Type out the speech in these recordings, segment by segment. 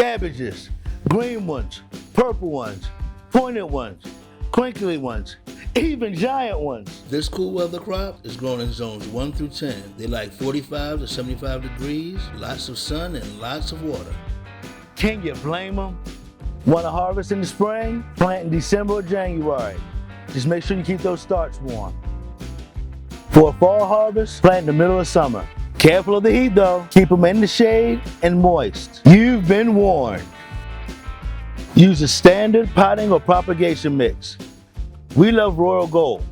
cabbages, green ones, purple ones, pointed ones, crinkly ones, even giant ones. This cool weather crop is grown in zones 1 through 10. They like 45 to 75 degrees, lots of sun, and lots of water. Can you blame them? Want to harvest in the spring? Plant in December or January. Just make sure you keep those starts warm. For a fall harvest, plant in the middle of summer. Careful of the heat though. Keep them in the shade and moist. You've been warned. Use a standard potting or propagation mix. We love Royal Gold.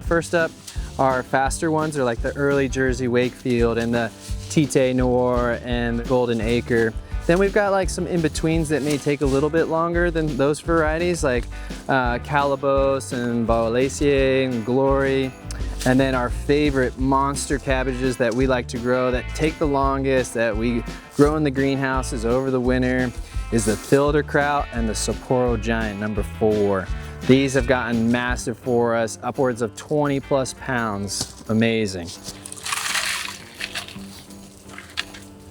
First up, our faster ones are like the early Jersey Wakefield and the Tite Noir and the Golden Acre. Then we've got like some in-betweens that may take a little bit longer than those varieties, like Calabos and Baulacier and Glory. And then our favorite monster cabbages that we like to grow that take the longest, that we grow in the greenhouses over the winter, is the Thilderkraut and the Sapporo Giant #4. These have gotten massive for us, upwards of 20 plus pounds. Amazing.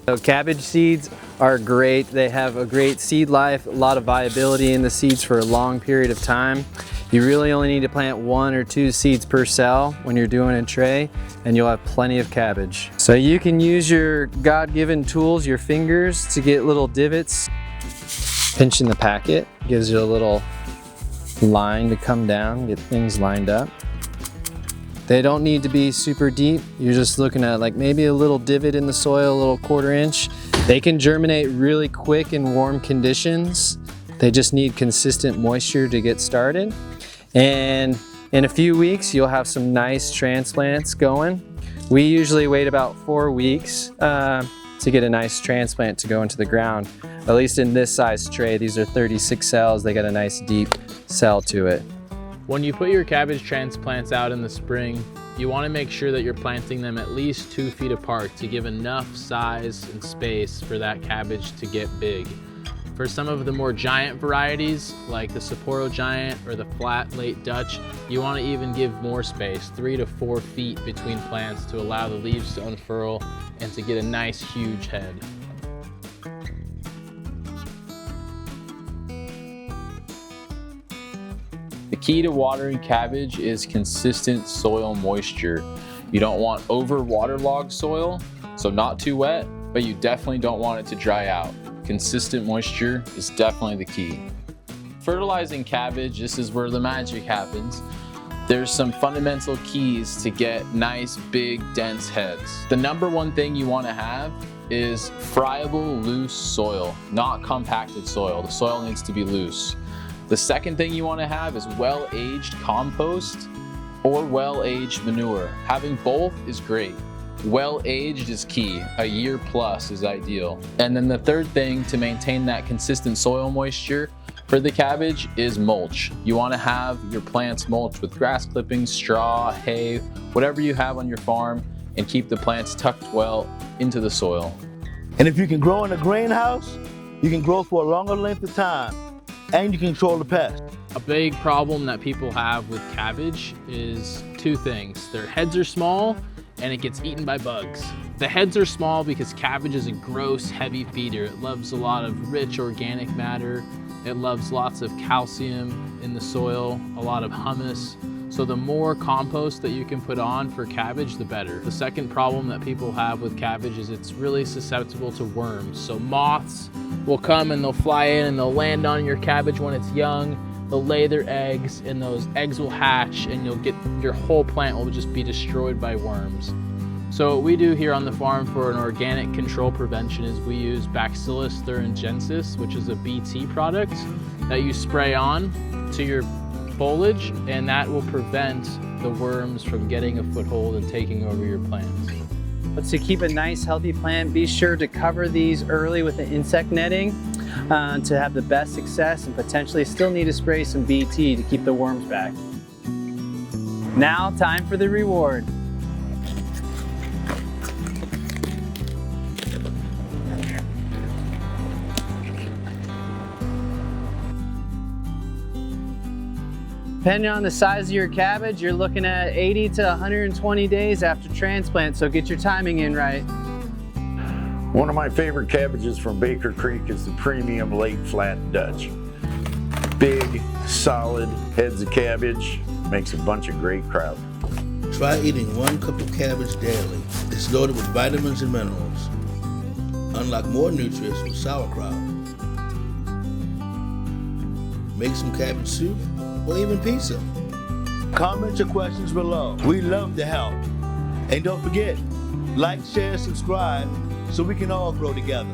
So cabbage seeds are great. They have a great seed life, a lot of viability in the seeds for a long period of time. You really only need to plant 1 or 2 seeds per cell when you're doing a tray, and you'll have plenty of cabbage. So you can use your God-given tools, your fingers, to get little divots. Pinching the packet gives you a little line to come down, get things lined up. They don't need to be super deep. You're just looking at like maybe a little divot in the soil, a little 1/4 inch. They can germinate really quick in warm conditions. They just need consistent moisture to get started. And in a few weeks, you'll have some nice transplants going. We usually wait about 4 weeks to get a nice transplant to go into the ground. At least in this size tray, these are 36 cells. They got a nice deep cell to it. When you put your cabbage transplants out in the spring, you want to make sure that you're planting them at least 2 feet apart to give enough size and space for that cabbage to get big. For some of the more giant varieties, like the Sapporo Giant or the flat late Dutch, you want to even give more space, 3 to 4 feet between plants, to allow the leaves to unfurl and to get a nice huge head. The key to watering cabbage is consistent soil moisture. You don't want over waterlogged soil, so not too wet, but you definitely don't want it to dry out. Consistent moisture is definitely the key. Fertilizing cabbage, this is where the magic happens. There's some fundamental keys to get nice, big, dense heads. The #1 thing you want to have is friable, loose soil, not compacted soil. The soil needs to be loose. The second thing you want to have is well-aged compost or well-aged manure. Having both is great. Well-aged is key. A year plus is ideal. And then the third thing to maintain that consistent soil moisture for the cabbage is mulch. You want to have your plants mulched with grass clippings, straw, hay, whatever you have on your farm, and keep the plants tucked well into the soil. And if you can grow in a greenhouse, you can grow for a longer length of time, and you can control the pest. A big problem that people have with cabbage is 2 things. Their heads are small and it gets eaten by bugs. The heads are small because cabbage is a gross, heavy feeder. It loves a lot of rich organic matter. It loves lots of calcium in the soil, a lot of humus. So the more compost that you can put on for cabbage, the better. The second problem that people have with cabbage is it's really susceptible to worms. So moths will come and they'll fly in and they'll land on your cabbage when it's young. They'll lay their eggs and those eggs will hatch and your whole plant will just be destroyed by worms. So what we do here on the farm for an organic control prevention is we use Bacillus thuringiensis, which is a BT product that you spray on to your foliage, and that will prevent the worms from getting a foothold and taking over your plants. But to keep a nice healthy plant, be sure to cover these early with the insect netting to have the best success, and potentially still need to spray some BT to keep the worms back. Now time for the reward. Depending on the size of your cabbage, you're looking at 80 to 120 days after transplant, so get your timing in right. One of my favorite cabbages from Baker Creek is the premium late flat Dutch. Big, solid heads of cabbage, makes a bunch of great kraut. Try eating 1 cup of cabbage daily. It's loaded with vitamins and minerals. Unlock more nutrients with sauerkraut. Make some cabbage soup or even pizza. Comment your questions below. We love to help. And don't forget, like, share, subscribe so we can all grow together.